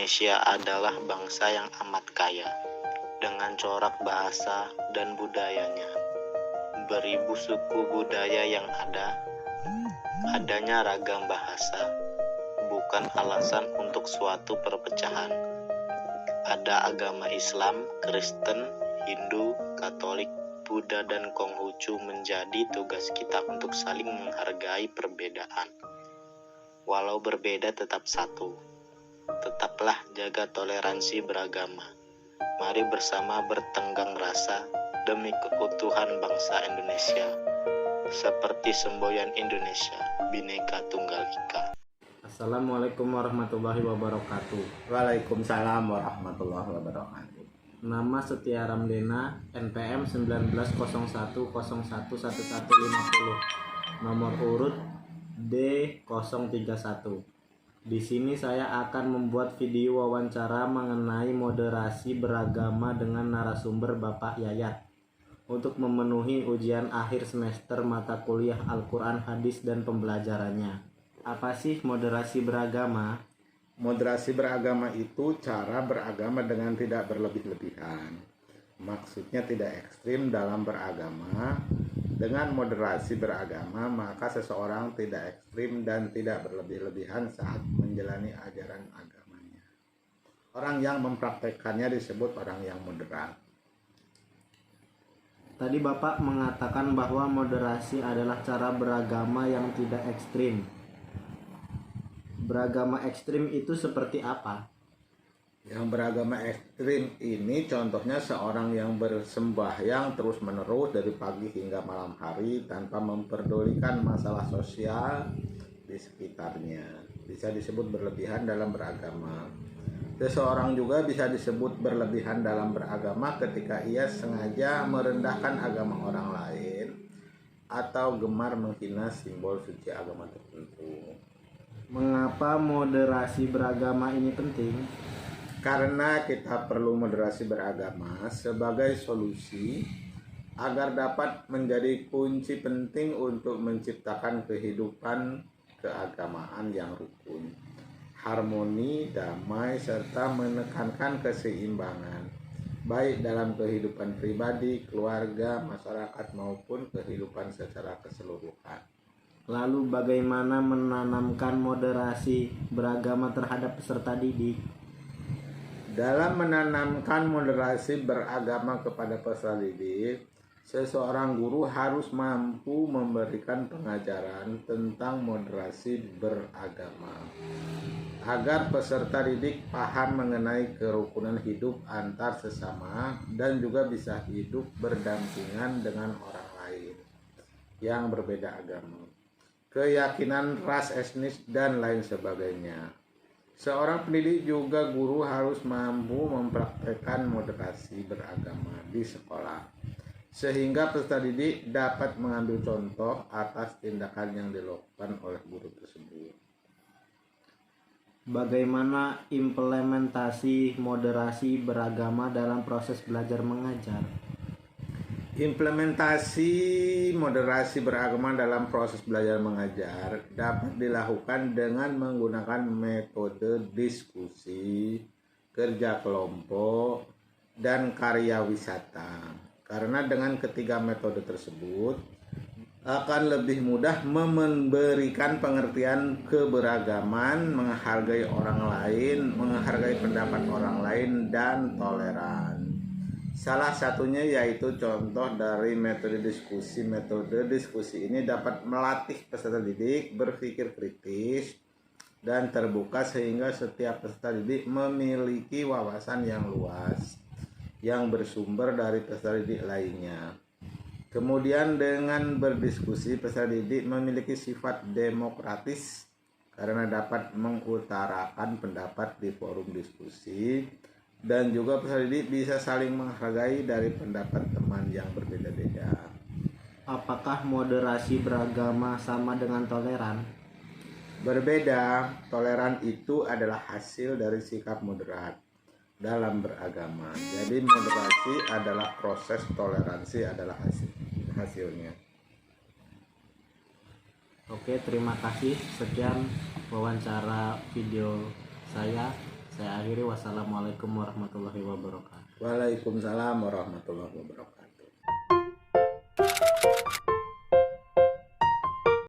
Indonesia adalah bangsa yang amat kaya, dengan corak bahasa dan budayanya. Beribu suku budaya yang adanya ragam bahasa, bukan alasan untuk suatu perpecahan. Ada agama Islam, Kristen, Hindu, Katolik, Buddha, dan Konghucu. Menjadi tugas kita untuk saling menghargai perbedaan. Walau berbeda tetap satu. Tetaplah jaga toleransi beragama. Mari bersama bertenggang rasa demi keutuhan bangsa Indonesia. Seperti semboyan Indonesia, Bhinneka Tunggal Ika. Assalamualaikum warahmatullahi wabarakatuh. Waalaikumsalam warahmatullahi wabarakatuh. Nama Setia Ramdena, NPM 1901011150, nomor urut D031. Di sini saya akan membuat video wawancara mengenai moderasi beragama dengan narasumber Bapak Yayat untuk memenuhi ujian akhir semester mata kuliah Al-Quran, Hadis, dan pembelajarannya. Apa sih moderasi beragama? Moderasi beragama itu cara beragama dengan tidak berlebih-lebihan. Maksudnya tidak ekstrim dalam beragama. Dengan moderasi beragama, maka seseorang tidak ekstrim dan tidak berlebih-lebihan saat menjalani ajaran agamanya. Orang yang mempraktekkannya disebut orang yang moderat. Tadi Bapak mengatakan bahwa moderasi adalah cara beragama yang tidak ekstrim. Beragama ekstrim itu seperti apa? Yang beragama ekstrim ini contohnya seorang yang bersembahyang terus-menerus dari pagi hingga malam hari tanpa memperdulikan masalah sosial di sekitarnya. Bisa disebut berlebihan dalam beragama. Seseorang juga bisa disebut berlebihan dalam beragama ketika ia sengaja merendahkan agama orang lain atau gemar menghina simbol suci agama tertentu. Mengapa moderasi beragama ini penting? Karena kita perlu moderasi beragama sebagai solusi agar dapat menjadi kunci penting untuk menciptakan kehidupan keagamaan yang rukun, harmoni, damai, serta menekankan keseimbangan, baik dalam kehidupan pribadi, keluarga, masyarakat, maupun kehidupan secara keseluruhan. Lalu bagaimana menanamkan moderasi beragama terhadap peserta didik? Dalam menanamkan moderasi beragama kepada peserta didik, seseorang guru harus mampu memberikan pengajaran tentang moderasi beragama agar peserta didik paham mengenai kerukunan hidup antar sesama dan juga bisa hidup berdampingan dengan orang lain yang berbeda agama, keyakinan, ras, etnis, dan lain sebagainya. Seorang pendidik juga guru harus mampu mempraktekkan moderasi beragama di sekolah, sehingga peserta didik dapat mengambil contoh atas tindakan yang dilakukan oleh guru tersebut. Bagaimana implementasi moderasi beragama dalam proses belajar mengajar? Implementasi moderasi beragama dalam proses belajar mengajar dapat dilakukan dengan menggunakan metode diskusi, kerja kelompok, dan karya wisata. Karena dengan ketiga metode tersebut akan lebih mudah memberikan pengertian keberagaman, menghargai orang lain, menghargai pendapat orang lain, dan toleran. Salah satunya yaitu contoh dari metode diskusi. Metode diskusi ini dapat melatih peserta didik berpikir kritis dan terbuka sehingga setiap peserta didik memiliki wawasan yang luas yang bersumber dari peserta didik lainnya. Kemudian dengan berdiskusi, peserta didik memiliki sifat demokratis karena dapat mengutarakan pendapat di forum diskusi. Dan juga peserta didik bisa saling menghargai dari pendapat teman yang berbeda-beda. Apakah moderasi beragama sama dengan toleran? Berbeda, toleran itu adalah hasil dari sikap moderat dalam beragama. Jadi moderasi adalah proses, toleransi adalah hasilnya. Oke, terima kasih. Sekian wawancara video saya. Saya akhiri, wassalamualaikum warahmatullahi wabarakatuh. Waalaikumsalam warahmatullahi wabarakatuh.